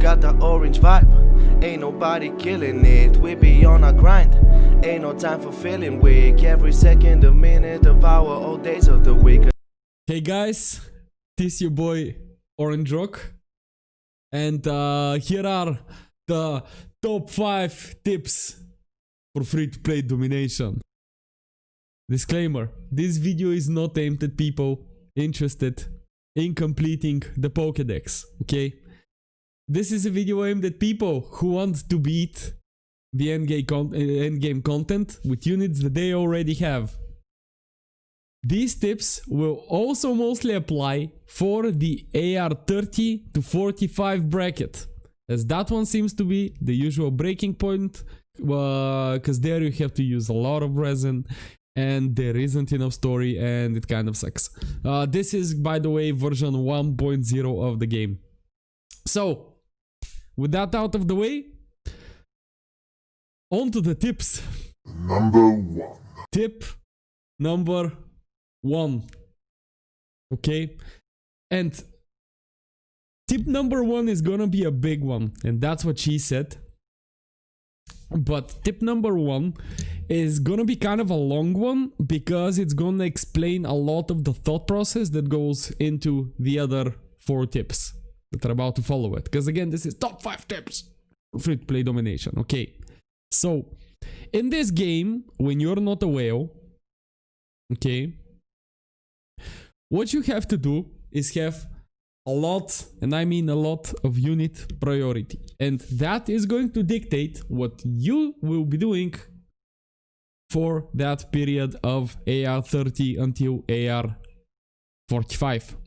got the orange vibe. Ain't nobody killing it, we be on a grind. Ain't no time for feeling weak, every second, a minute of hour, all days of the week. Hey guys, this is your boy Orange Rock, and here are the top 5 tips for free-to-play domination. Disclaimer, this video is not aimed at people interested in completing the Pokédex, okay? This is a video aimed at people who want to beat the endgame content with units that they already have. These tips will also mostly apply for the AR 30 to 45 bracket, as that one seems to be the usual breaking point, because there you have to use a lot of resin and there isn't enough story and it kind of sucks. This is, by the way, version 1.0 of the game. So, with that out of the way, on to the tips. Number 1. Tip number 1. Okay? And tip number 1 is gonna be a big one, and that's what she said. But tip number 1 is gonna be kind of a long one, because it's gonna explain a lot of the thought process that goes into the other 4 tips that are about to follow it. Because again, this is top 5 tips for free-to-play domination. Okay, so in this game, when you're not a whale, okay, what you have to do is have a lot, and I mean a lot, of unit priority, and that is going to dictate what you will be doing for that period of AR 30 until AR 45.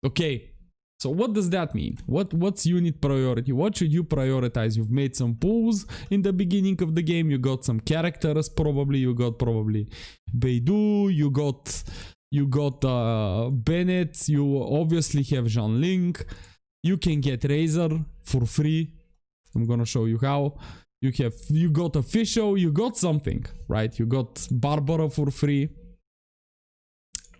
Okay, so what does that mean? What's unit priority? What should you prioritize? You've made some pulls in the beginning of the game, you got some characters, you got Beidou, you got Bennett, you obviously have Jean-Ling, you can get Razor for free. I'm gonna show you how. You got Official, you got something, right? You got Barbara for free.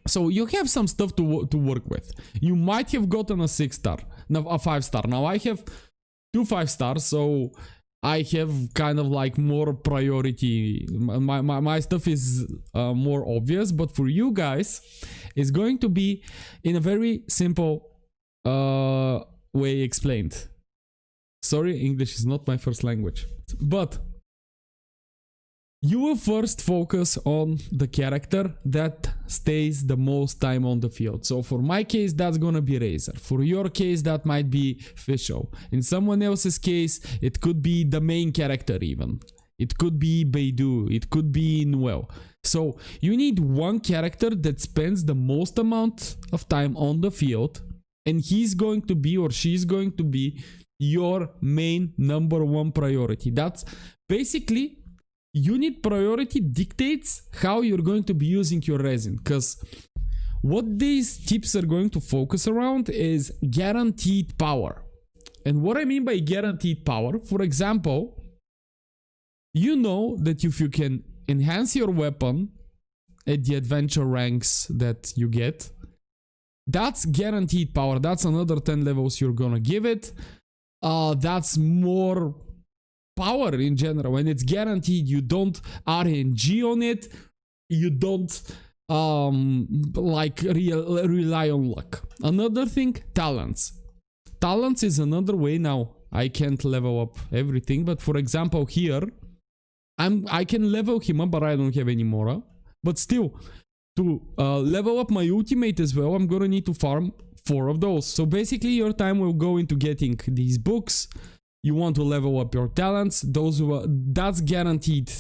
So you have some stuff to work with. You might have gotten a 6-star, no, a 5-star. Now I have 2 5-stars, so I have kind of like more priority. My stuff is more obvious, but for you guys, it's going to be in a very simple way explained. Sorry, English is not my first language. But you will first focus on the character that stays the most time on the field. So for my case, that's gonna be Razor. For your case, that might be Fischl. In someone else's case, it could be the main character even. It could be Beidou, it could be Noel. So you need one character that spends the most amount of time on the field, and he's going to be, or she's going to be, your main number 1 priority. That's basically, unit priority dictates how you're going to be using your resin, because what these tips are going to focus around is guaranteed power. And what I mean by guaranteed power, for example, you know that if you can enhance your weapon at the adventure ranks that you get, that's guaranteed power. That's another 10 levels you're gonna give it. That's more power in general, and it's guaranteed. You don't RNG on it, you don't rely on luck. Another thing, talents. Talents is another way. Now I can't level up everything, but for example here I can level him up, but I don't have any more. But still, to level up my ultimate as well, I'm gonna need to farm 4 of those. So basically your time will go into getting these books. You want to level up your talents, that's guaranteed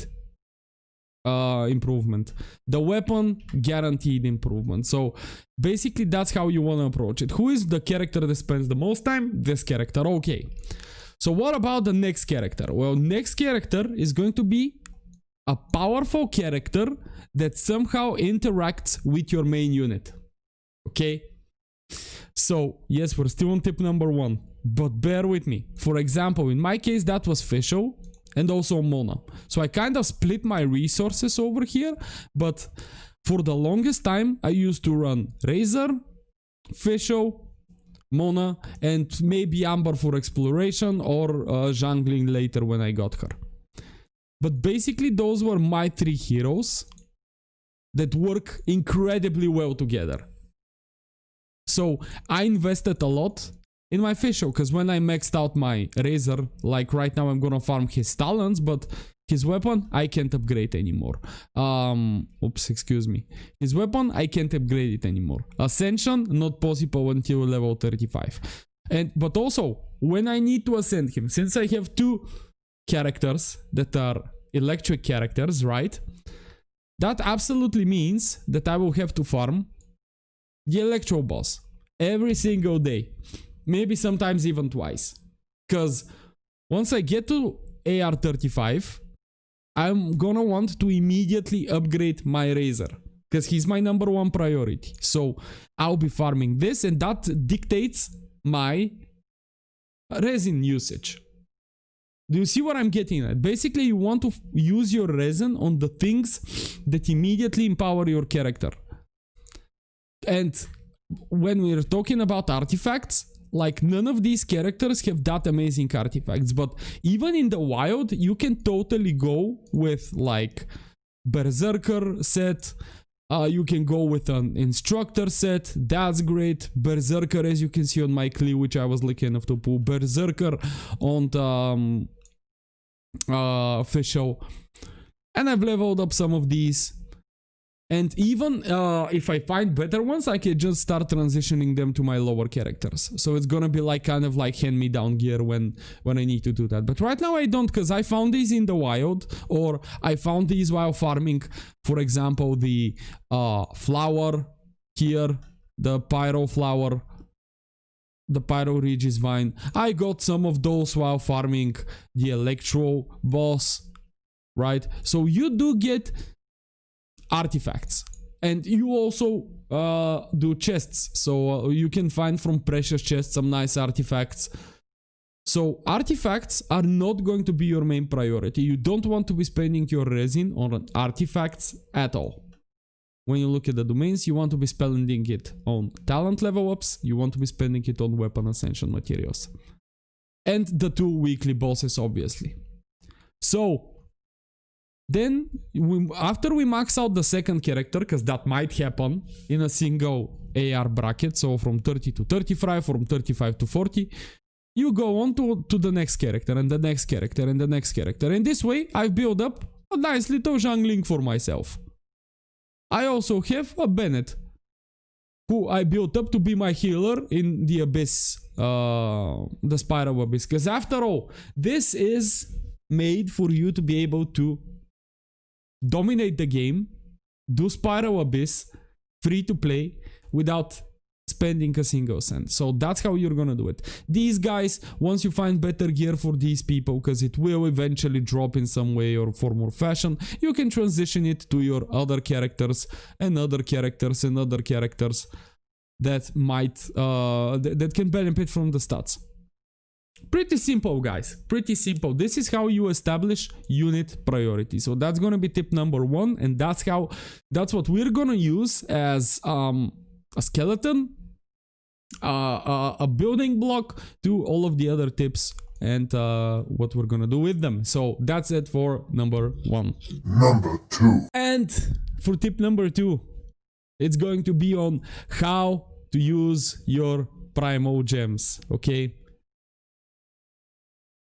improvement. The weapon, guaranteed improvement. So basically that's how you want to approach it. Who is the character that spends the most time? This character. Okay, so what about the next character? Well, next character is going to be a powerful character that somehow interacts with your main unit. Okay, so yes, we're still on tip number 1, but bear with me. For example, in my case, that was Fischl and also Mona. So I kind of split my resources over here, but for the longest time, I used to run Razor, Fischl, Mona, and maybe Amber for exploration, or jungling later when I got her. But basically those were my 3 heroes that work incredibly well together. So I invested a lot in my facial, because when I maxed out my Razor, like right now I'm gonna farm his talents, but his weapon I can't upgrade anymore. Oops, excuse me. His weapon I can't upgrade it anymore. Ascension not possible until level 35. But also when I need to ascend him, since I have 2 characters that are electric characters, right? That absolutely means that I will have to farm the electro boss every single day, maybe sometimes even twice, because once I get to AR 35 I'm gonna want to immediately upgrade my Razor, because he's my #1 priority. So I'll be farming this, and that dictates my resin usage. Do you see what I'm getting at? Basically you want to use your resin on the things that immediately empower your character. And when we're talking about artifacts, like none of these characters have that amazing artifacts, but even in the wild you can totally go with like Berserker set, you can go with an instructor set, that's great. Berserker, as you can see on my Klee, which I was lucky enough to pull Berserker on the official, and I've leveled up some of these. And even if I find better ones, I can just start transitioning them to my lower characters. So it's gonna be like kind of like hand-me-down gear when I need to do that. But right now I don't, because I found these in the wild, or I found these while farming. For example, the flower here, the pyro flower, the pyro Regis vine. I got some of those while farming the electro boss, right? So you do get artifacts, and you also do chests, so you can find from precious chests some nice artifacts. So artifacts are not going to be your main priority. You don't want to be spending your resin on artifacts at all. When you look at the domains, you want to be spending it on talent level ups, you want to be spending it on weapon ascension materials, and the 2 weekly bosses, obviously. So then, after we max out the second character, because that might happen in a single AR bracket, so from 30 to 35, from 35 to 40, you go on to the next character, and the next character, and the next character. And this way, I've built up a nice little jungling for myself. I also have a Bennett, who I built up to be my healer in the Abyss, the Spiral Abyss. Because after all, this is made for you to be able to dominate the game, do Spiral Abyss, free to play, without spending a single cent. So that's how you're gonna do it. These guys, once you find better gear for these people, because it will eventually drop in some way or form or fashion, you can transition it to your other characters and other characters and other characters that might that can benefit from the stats. Pretty simple, guys, pretty simple. This is how you establish unit priority. So that's gonna be tip #1, and that's what we're gonna use as a skeleton, a building block to all of the other tips and what we're gonna do with them. So that's it for #1. #2. And for tip #2, it's going to be on how to use your primal gems, okay?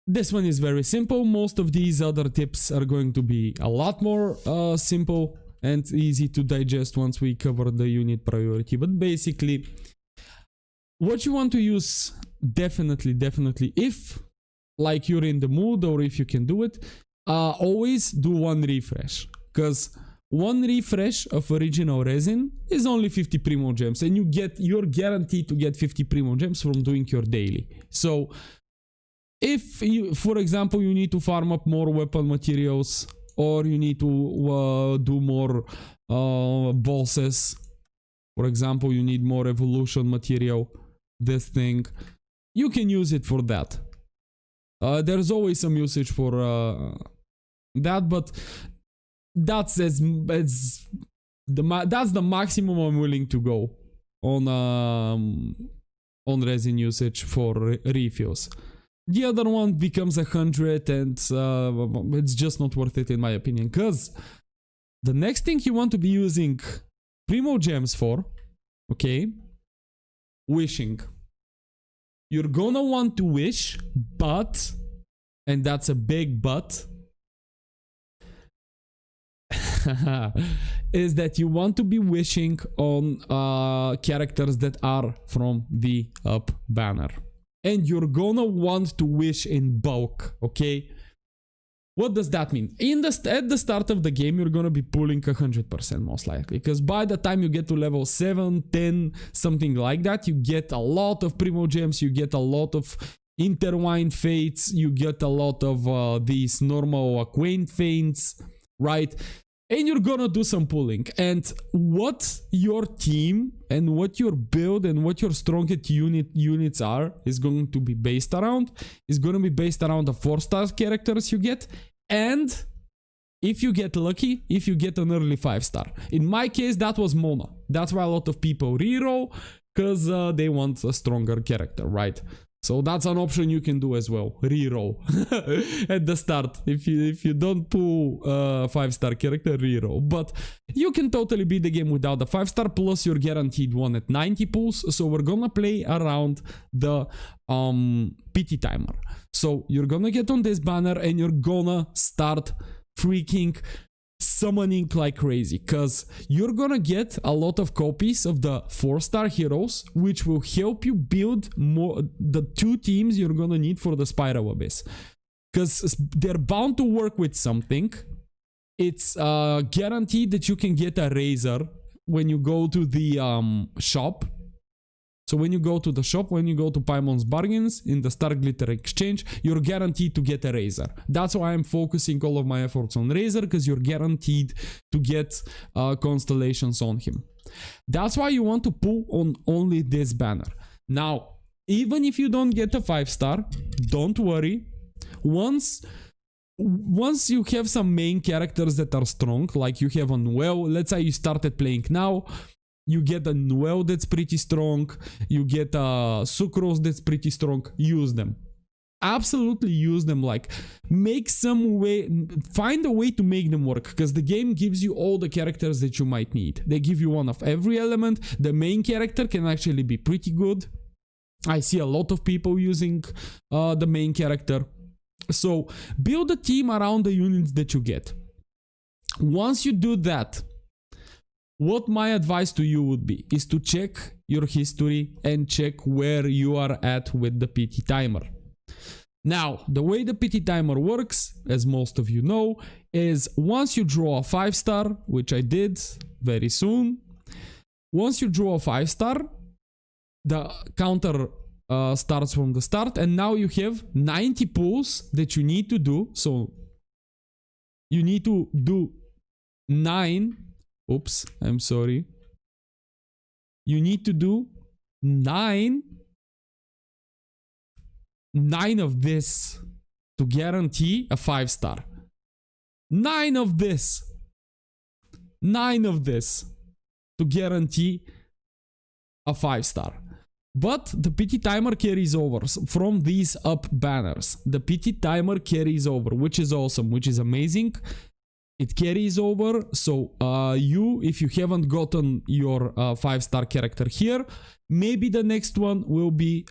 This one is very simple. Most of these other tips are going to be a lot more simple and easy to digest once we cover the unit priority. But basically, what you want to use, definitely, if like you're in the mood or if you can do it, always do 1 refresh. Because 1 refresh of original resin is only 50 primo gems, and you're guaranteed to get 50 primo gems from doing your daily. So if you, for example, you need to farm up more weapon materials, or you need to do more bosses, for example, you need more evolution material, this thing, you can use it for that. There's always some usage for that, but that's the maximum I'm willing to go on on resin usage for refills. The other one becomes 100 and it's just not worth it in my opinion, because the next thing you want to be using Primo Gems for, okay, wishing. You're gonna want to wish, but, and that's a big but, is that you want to be wishing on characters that are from the up banner. And you're gonna want to wish in bulk, okay? What does that mean? At the start of the game, you're gonna be pulling 100% most likely, because by the time you get to level 7, 10, something like that, you get a lot of Primo Gems, you get a lot of Intertwined Fates, you get a lot of these normal Acquaint Fates, right? And you're gonna do some pulling. And what your team and what your build and what your strongest units are is going to be based around. Is going to be based around the 4-star characters you get. And if you get lucky, if you get an early 5-star. In my case, that was Mona. That's why a lot of people reroll, because they want a stronger character, right? So that's an option you can do as well, reroll at the start. If you don't pull a 5-star character, reroll. But you can totally beat the game without the 5-star, plus you're guaranteed one at 90 pulls. So we're gonna play around the PT timer. So you're gonna get on this banner and you're gonna start freaking summoning like crazy, because you're gonna get a lot of copies of the 4-star heroes, which will help you build more the 2 teams you're gonna need for the Spiral Abyss, because they're bound to work with something. It's guaranteed that you can get a razor when you go to the shop. So when you go to the shop, when you go to Paimon's Bargains in the Star Glitter Exchange, you're guaranteed to get a razor. That's why I'm focusing all of my efforts on razor, because you're guaranteed to get constellations on him. That's why you want to pull on only this banner. Now, even if you don't get a 5-star, don't worry. Once you have some main characters that are strong, like you have a Noel, let's say you started playing now, you get a Noel that's pretty strong, you get a Sucrose that's pretty strong, use them. Absolutely use them, like make some way, find a way to make them work, because the game gives you all the characters that you might need. They give you one of every element. The main character can actually be pretty good. I see a lot of people using the main character. So build a team around the units that you get. Once you do that, what my advice to you would be is to check your history and check where you are at with the PT timer. Now, the way the PT timer works, as most of you know, is once you draw a 5-star, which I did very soon, once you draw a 5-star, the counter starts from the start, and now you have 90 pulls that you need to do. So you need to do 9. Oops, I'm sorry. You need to do 9 of this to guarantee a 5-star. 9 of this to guarantee a 5-star. But the PT timer carries over from these up banners. The PT timer carries over, which is awesome, which is amazing. It carries over, so if you haven't gotten your 5-star character here, maybe the next one will be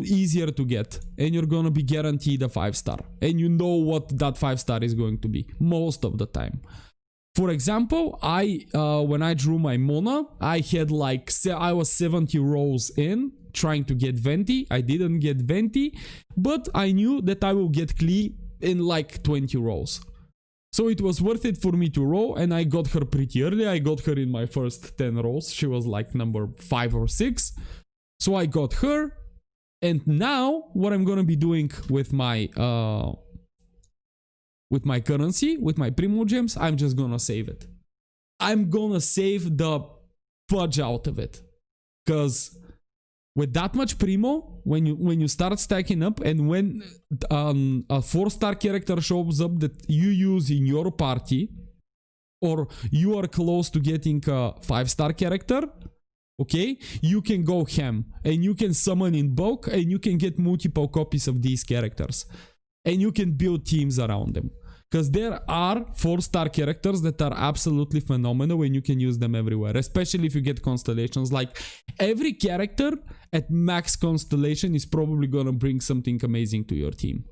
easier to get, and you're gonna be guaranteed a 5-star, and you know what that 5-star is going to be most of the time. For example, when I drew my Mona, I was 70 rolls in trying to get Venti. I didn't get Venti, but I knew that I will get Klee in like 20 rolls. So it was worth it for me to roll, and I got her pretty early. I got her in my first 10 rolls. She was like number 5 or 6. So I got her, and now what I'm gonna be doing with my currency, with my Primo Gems, I'm just gonna save it. I'm gonna save the fudge out of it, because with that much Primo, when you start stacking up, and when a 4-star character shows up that you use in your party, or you are close to getting a 5-star character, okay, you can go ham and you can summon in bulk and you can get multiple copies of these characters and you can build teams around them. Because there are 4-star characters that are absolutely phenomenal and you can use them everywhere, especially if you get constellations. Like every character at max constellation is probably gonna bring something amazing to your team.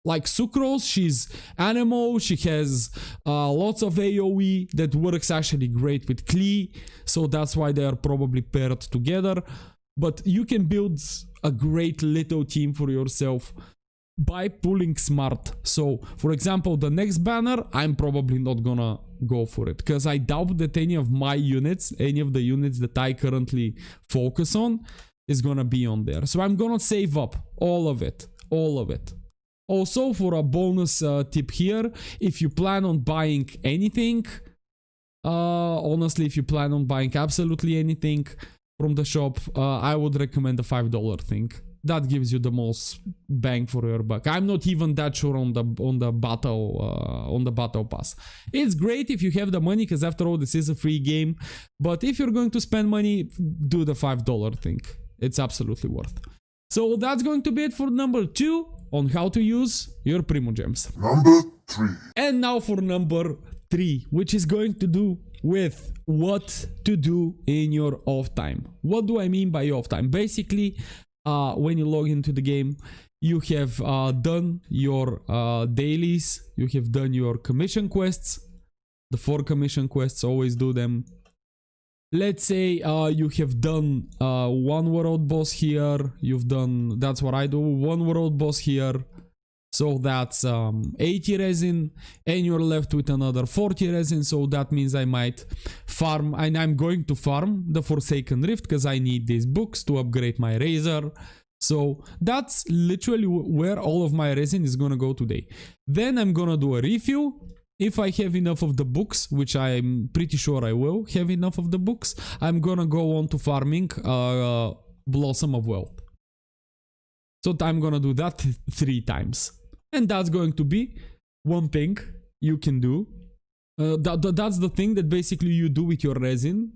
Like Sucrose, she's animal, she has lots of AoE that works actually great with Klee, so that's why they are probably paired together. But you can build a great little team for yourself by pulling smart. So for example, the next banner, I'm probably not gonna go for it because I doubt that any of my units, any of the units that I currently focus on is gonna be on there. So I'm gonna save up all of it. Also, for a bonus tip here, if you plan on buying anything, honestly, if you plan on buying absolutely anything from the shop, I would recommend the $5 thing. That gives you the most bang for your buck. I'm not even that sure on the battle pass. It's great if you have the money, because after all, this is a free game. But if you're going to spend money, do the $5 thing. It's absolutely worth. So that's going to be it for number 2 on how to use your Primogems. Number 3. And now for number 3, which is going to do with what to do in your off time. What do I mean by off time? Basically, when you log into the game, you have done your dailies, you have done your commission quests, the 4 commission quests, always do them. Let's say you have done 1 world boss here, you've done, that's what I do, 1 world boss here, so that's 80 resin, and you're left with another 40 resin, so that means I might farm, and I'm going to farm the Forsaken Rift because I need these books to upgrade my Razor. So that's literally where all of my resin is gonna go today. Then I'm gonna do a refill. If I have enough of the books, which I'm pretty sure I will have enough of the books, I'm gonna go on to farming Blossom of Wealth. So I'm gonna do that 3 times. And that's going to be one thing you can do. That's the thing that basically you do with your resin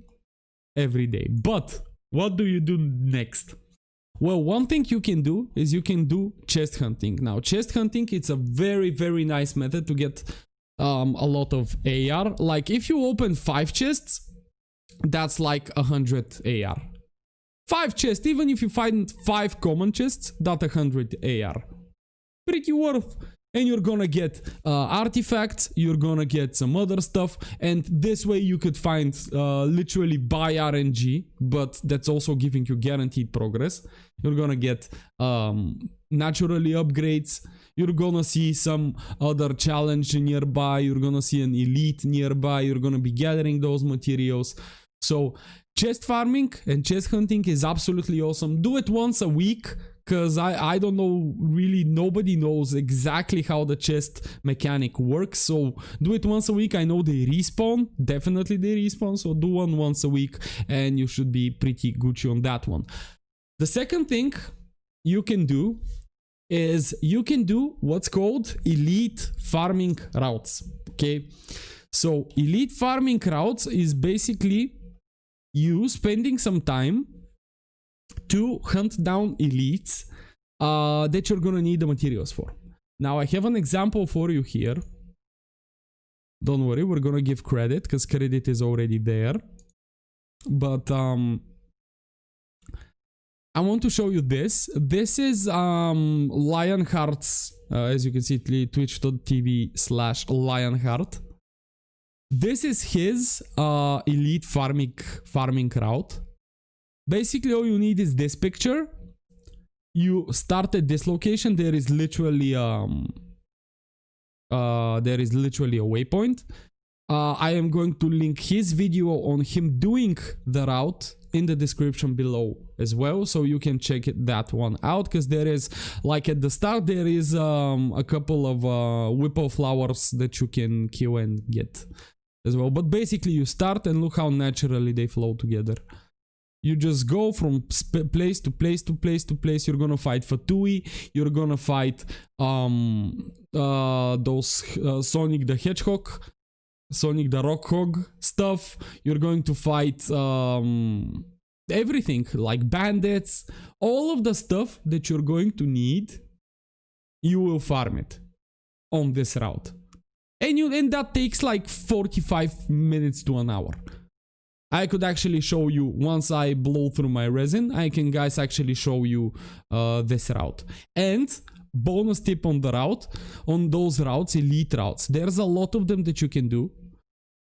every day. But what do you do next? Well, one thing you can do is you can do chest hunting. Now, chest hunting, it's a very, very nice method to get a lot of AR. Like if you open 5 chests, that's like 100 AR. 5 chests, even if you find 5 common chests, that's 100 AR. Pretty worth. And you're gonna get artifacts, you're gonna get some other stuff, and this way you could find literally buy RNG, but that's also giving you guaranteed progress. You're gonna get naturally upgrades, you're gonna see some other challenge nearby, you're gonna see an elite nearby, you're gonna be gathering those materials. So chest farming and chest hunting is absolutely awesome. Do it once a week, because I don't know, really nobody knows exactly how the chest mechanic works, so do it once a week. I know they respawn, definitely they respawn, so do one once a week and you should be pretty Gucci on that one. The second thing you can do is you can do what's called elite farming routes, okay? So elite farming routes is basically you spending some time to hunt down elites that you're gonna need the materials for. Now I have an example for you here. Don't worry, we're gonna give credit because credit is already there. But I want to show you this. This is Lionheart's, as you can see, twitch.tv/Lionheart. This is his elite farming route. Basically, all you need is this picture. You start at this location. There is literally a waypoint. I am going to link his video on him doing the route in the description below as well, so you can check that one out. Because there is, like at the start, there is a couple of whipple flowers that you can kill and get as well. But basically, you start and look how naturally they flow together. You just go from place to place to place to place. You're gonna fight Fatui. You're gonna fight those Sonic the Hedgehog, Sonic the Rock Hog stuff. You're going to fight everything like bandits, all of the stuff that you're going to need, you will farm it on this route. And that takes like 45 minutes to an hour. I could actually show you, once I blow through my resin, I can guys actually show you this route. And bonus tip on the route, on those routes, elite routes, there's a lot of them that you can do.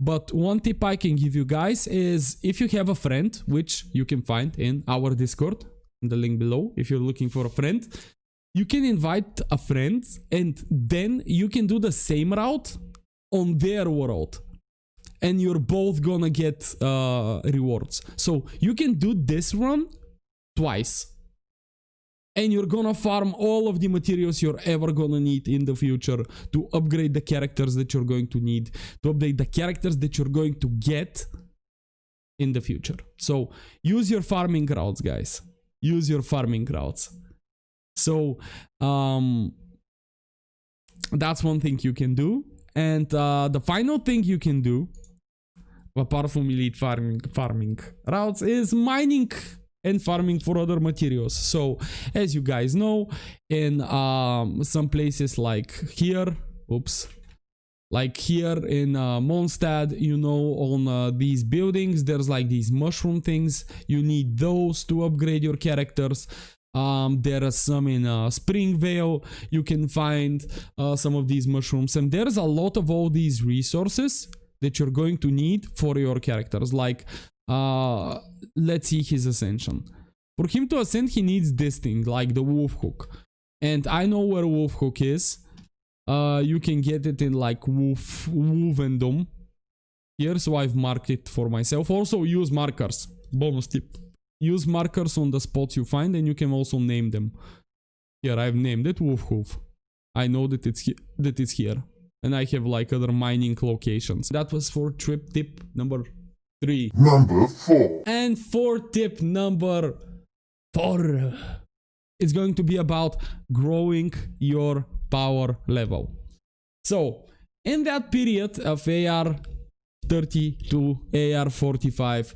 But one tip I can give you guys is, if you have a friend, which you can find in our Discord, in the link below, if you're looking for a friend, you can invite a friend and then you can do the same route on their world. And you're both gonna get rewards. So you can do this run twice. And you're gonna farm all of the materials you're ever gonna need in the future to upgrade the characters that you're going to need, to update the characters that you're going to get in the future. So use your farming routes, guys. Use your farming routes. So that's one thing you can do. And the final thing you can do, apart from elite farming routes, is mining and farming for other materials. So as you guys know, in some places like here, like here in Mondstadt, you know, on these buildings, there's like these mushroom things. You need those to upgrade your characters. There are some in Springvale. You can find some of these mushrooms, and there's a lot of all these resources that you're going to need for your characters. Like, let's see his ascension. For him to ascend, he needs this thing, like the wolf hook. And I know where wolf hook is. You can get it in like Wolvendom here, so I've marked it for myself. Also use markers, bonus tip. Use markers on the spots you find, and you can also name them. Here, I've named it Wolf Hoof. I know that it's here. And I have like other mining locations. That was for trip tip number 3. Number 4. And for tip number 4. It's going to be about growing your power level. So, in that period of AR 30 to AR 45,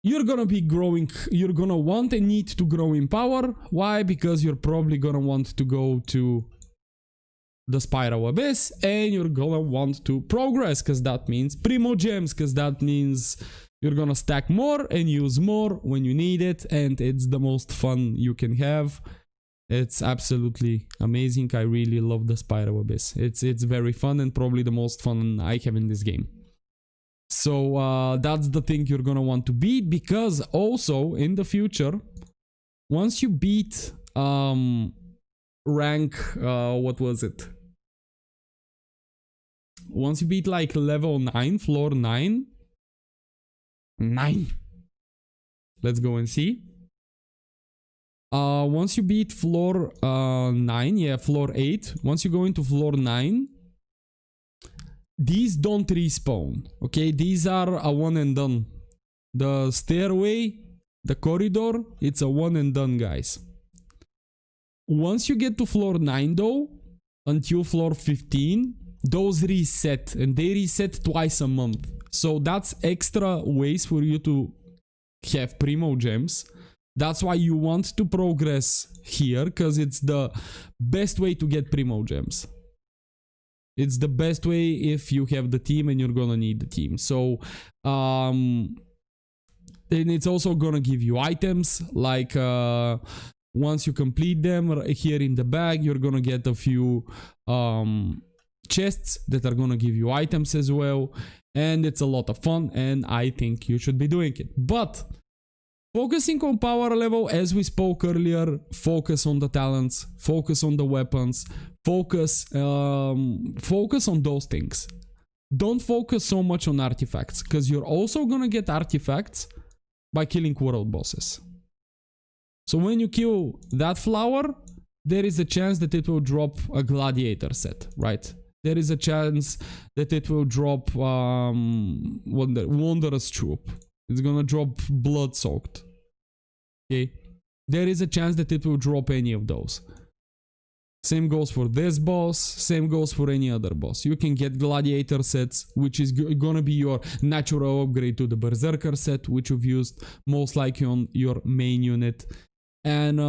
you're gonna be growing, you're gonna want and need to grow in power. Why? Because you're probably gonna want to go to the Spiral Abyss, and you're gonna want to progress, because that means Primo Gems, because that means you're gonna stack more and use more when you need it, and it's the most fun you can have. It's absolutely amazing. I really love the Spiral Abyss. It's very fun, and probably the most fun I have in this game. So that's the thing you're gonna want to beat, because also in the future, once you beat rank, what was it? Once you beat like level 9, floor 9. Let's go and see. Once you beat floor 9, yeah, floor 8. Once you go into floor 9, these don't respawn, okay? These are a one and done. The stairway, the corridor, it's a one and done, guys. Once you get to floor 9 though, until floor 15, those reset, and they reset twice a month. So that's extra ways for you to have Primo Gems. That's why you want to progress here, because it's the best way to get Primo Gems. It's the best way if you have the team and you're gonna need the team. So, and it's also gonna give you items, like once you complete them here in the bag, you're gonna get a few chests that are gonna give you items as well. And it's a lot of fun, and I think you should be doing it. But focusing on power level, as we spoke earlier, focus on the talents, focus on the weapons, focus on those things. Don't focus so much on artifacts, because you're also gonna get artifacts by killing world bosses. So when you kill that flower, there is a chance that it will drop a gladiator set, right? There is a chance that it will drop Wondrous Troop. It's gonna drop Blood Soaked. Okay? There is a chance that it will drop any of those. Same goes for this boss, same goes for any other boss. You can get gladiator sets, which is gonna be your natural upgrade to the berserker set, which you've used most likely on your main unit. And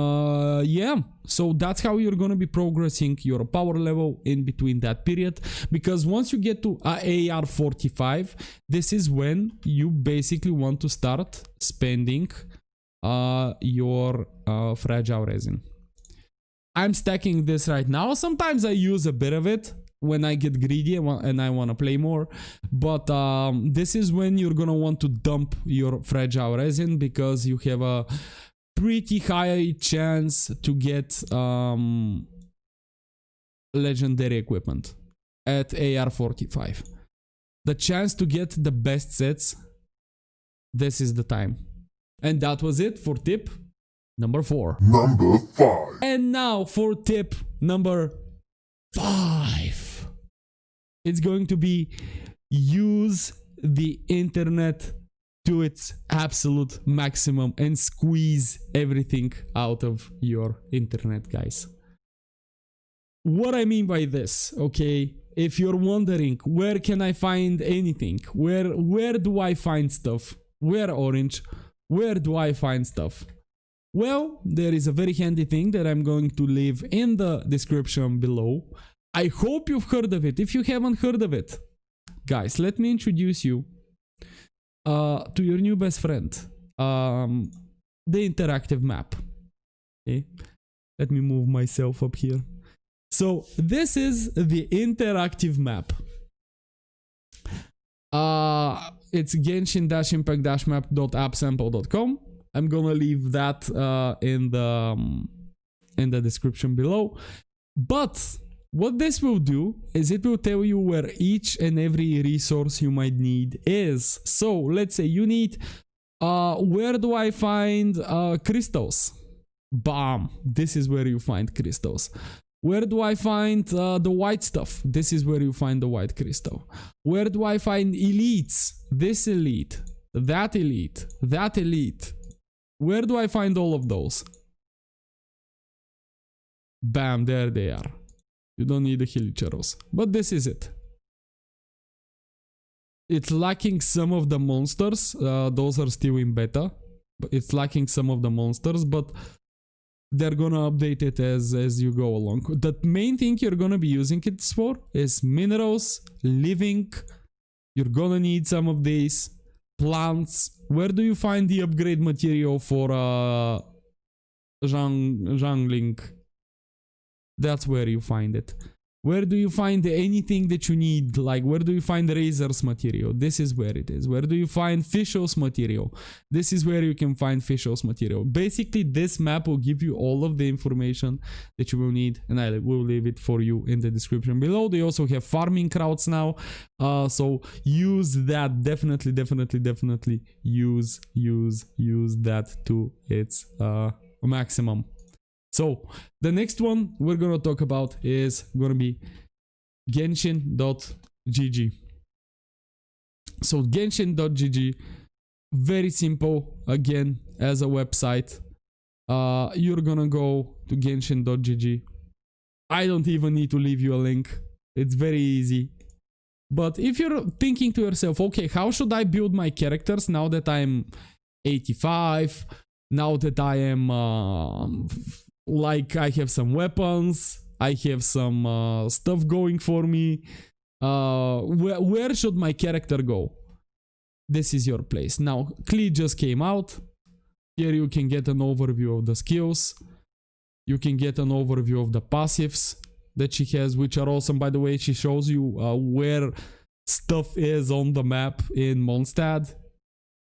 yeah, so that's how you're gonna be progressing your power level in between that period, because once you get to AR 45, this is when you basically want to start spending your fragile resin. I'm stacking this right now. Sometimes I use a bit of it when I get greedy and I want to play more, but this is when you're gonna want to dump your fragile resin, because you have a pretty high chance to get legendary equipment at AR 45. The chance to get the best sets, this is the time. And that was it for tip number 4. Number 5. And now for tip number 5. It's going to be use the internet to its absolute maximum and squeeze everything out of your internet, guys. What I mean by this, okay? If you're wondering, where can I find anything? Where do I find stuff? Where Orange? Where do I find stuff? Well, there is a very handy thing that I'm going to leave in the description below. I hope you've heard of it. If you haven't heard of it, guys, let me introduce you to your new best friend, the interactive map. Okay, let me move myself up here. So this is the interactive map. It's Genshin-Impact-map.appsample.com. I'm gonna leave that in the description below. But what this will do is it will tell you where each and every resource you might need is. So let's say you need, where do I find crystals? Bam! This is where you find crystals. Where do I find the white stuff? This is where you find the white crystal. Where do I find elites? This elite, that elite, that elite. Where do I find all of those? Bam, there they are. You don't need the Hilicheros. But this is it. It's lacking some of the monsters. Those are still in beta. But it's lacking some of the monsters, but they're gonna update it as you go along. The main thing you're gonna be using it for is minerals, living. You're gonna need some of these. Plants. Where do you find the upgrade material for jungling? That's where you find it. Where do you find anything that you need? Like, where do you find razors material? This is where it is. Where do you find Fischl's material? This is where you can find Fischl's material. Basically, this map will give you all of the information that you will need, and I will leave it for you in the description below. They also have farming crowds now, so use that. Definitely use that to its maximum. So the next one we're gonna talk about is gonna be Genshin.gg. So Genshin.gg, very simple. Again, as a website, you're gonna go to Genshin.gg. I don't even need to leave you a link. It's very easy. But if you're thinking to yourself, okay, how should I build my characters now that I'm 85? Now that I am like I have some weapons, I have some stuff going for me. Where should my character go? This is your place. Now, Klee just came out. Here you can get an overview of the skills. You can get an overview of the passives that she has, which are awesome. By the way, she shows you where stuff is on the map in Mondstadt,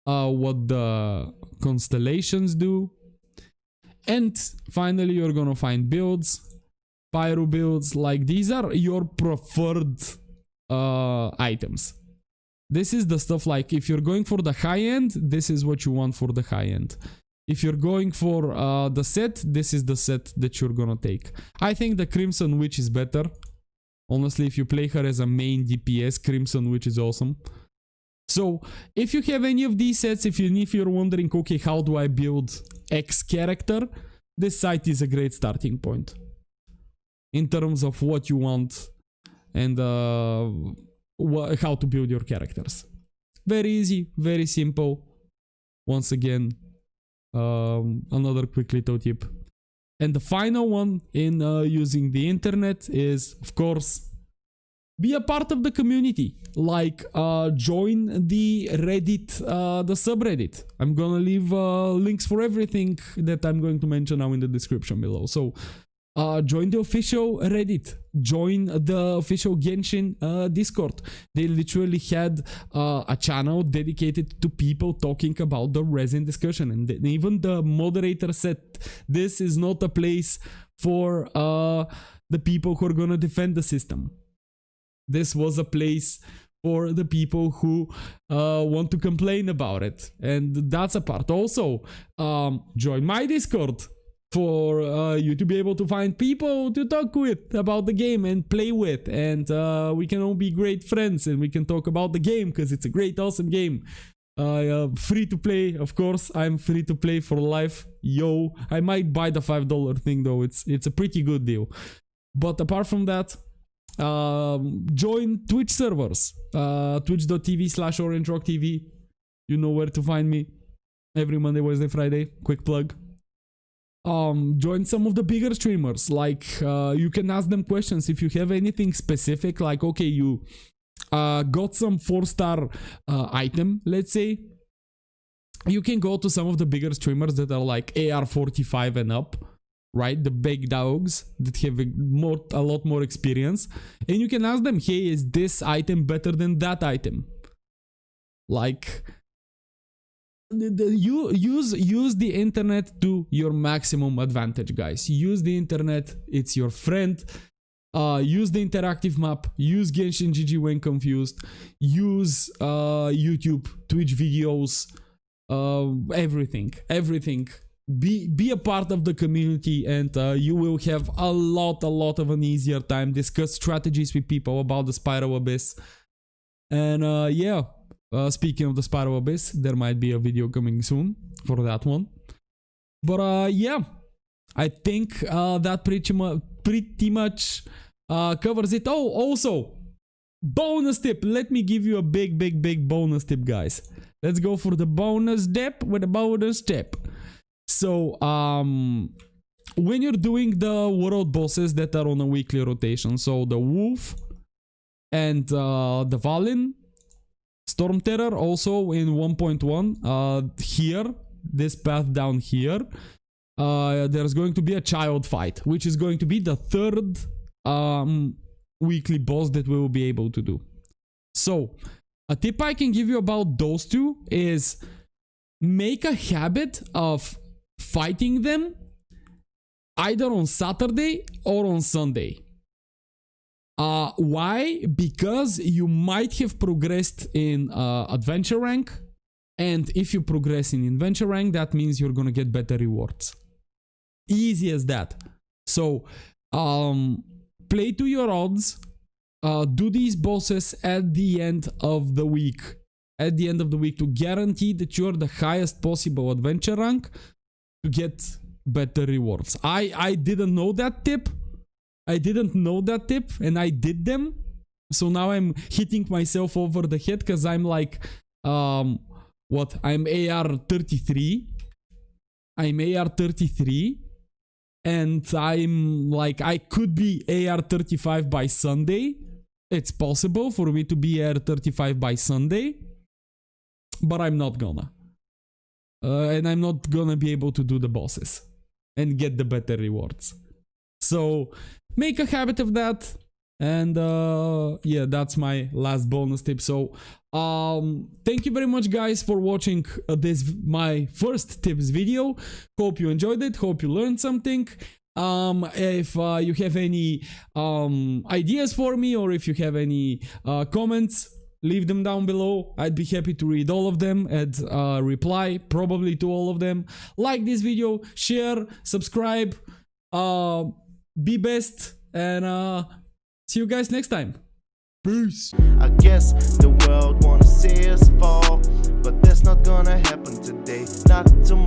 what the constellations do. And finally, you're gonna find builds, pyro builds. Like, these are your preferred items. This is the stuff, like, if you're going for the high end, this is what you want for the high end. If you're going for the set, this is the set that you're gonna take. I think the Crimson Witch is better. Honestly, if you play her as a main DPS, Crimson Witch is awesome. So, if you have any of these sets, if you're wondering, okay, how do I build X character, this site is a great starting point. in terms of what you want and how to build your characters. Very easy, very simple. Once again, another quick little tip. And the final one in using the internet is, of course, be a part of the community. Like, join the Reddit, the subreddit. I'm gonna leave links for everything that I'm going to mention now in the description below. So, join the official Reddit. Join the official Genshin Discord. They literally had a channel dedicated to people talking about the resin discussion. And even the moderator said, this is not a place for the people who are gonna defend the system. This was a place for the people who want to complain about it. And that's a part. Also, join my Discord for you to be able to find people to talk with about the game and play with. And we can all be great friends and we can talk about the game because it's a great, awesome game. Free to play, of course. I'm free to play for life. Yo, I might buy the $5 thing though. It's a pretty good deal. But apart from that, join Twitch servers, twitch.tv/OrangeRockTV. You know where to find me every Monday, Wednesday, Friday. Quick plug. Join some of the bigger streamers. Like, you can ask them questions if you have anything specific. Like, okay, you got some 4-star item, let's say. You can go to some of the bigger streamers that are like AR45 and up. Right, the big dogs that have a lot more experience, and you can ask them, hey, is this item better than that item? Like, you use the internet to your maximum advantage, guys. Use the internet, it's your friend. Use the interactive map, use Genshin GG when confused, use YouTube, Twitch videos, everything. Be a part of the community, and you will have a lot of an easier time. Discuss strategies with people about the Spiral Abyss. And yeah, speaking of the Spiral Abyss, there might be a video coming soon for that one. But yeah, I think that pretty much covers it. Oh, also, bonus tip. Let me give you a big bonus tip, guys. Let's go for the bonus tip with a bonus tip. So, when you're doing the world bosses that are on a weekly rotation, so the Wolf and the Valin, Storm Terror also in 1.1, here, this path down here, there's going to be a child fight, which is going to be the third weekly boss that we will be able to do. So, a tip I can give you about those two is make a habit of fighting them either on Saturday or on Sunday. Why? Because you might have progressed in adventure rank, and if you progress in adventure rank, that means you're gonna get better rewards. Easy as that. So play to your odds. Do these bosses at the end of the week. At the end of the week, to guarantee that you're the highest possible adventure rank to get better rewards. I didn't know that tip. And I did them. So now I'm hitting myself over the head because I'm like, I'm AR33. And I'm like, I could be AR35 by Sunday. It's possible for me to be AR35 by Sunday. But I'm not gonna. And I'm not gonna be able to do the bosses and get the better rewards. So make a habit of that. And yeah, that's my last bonus tip. So thank you very much, guys, for watching this my first tips video. Hope you enjoyed it. Hope you learned something. If you have any ideas for me, or if you have any comments, leave them down below. I'd be happy to read all of them and reply probably to all of them. Like this video, share, subscribe, be best, and see you guys next time. Peace. I guess the world wanna see us fall, but that's not gonna happen today, not tomorrow.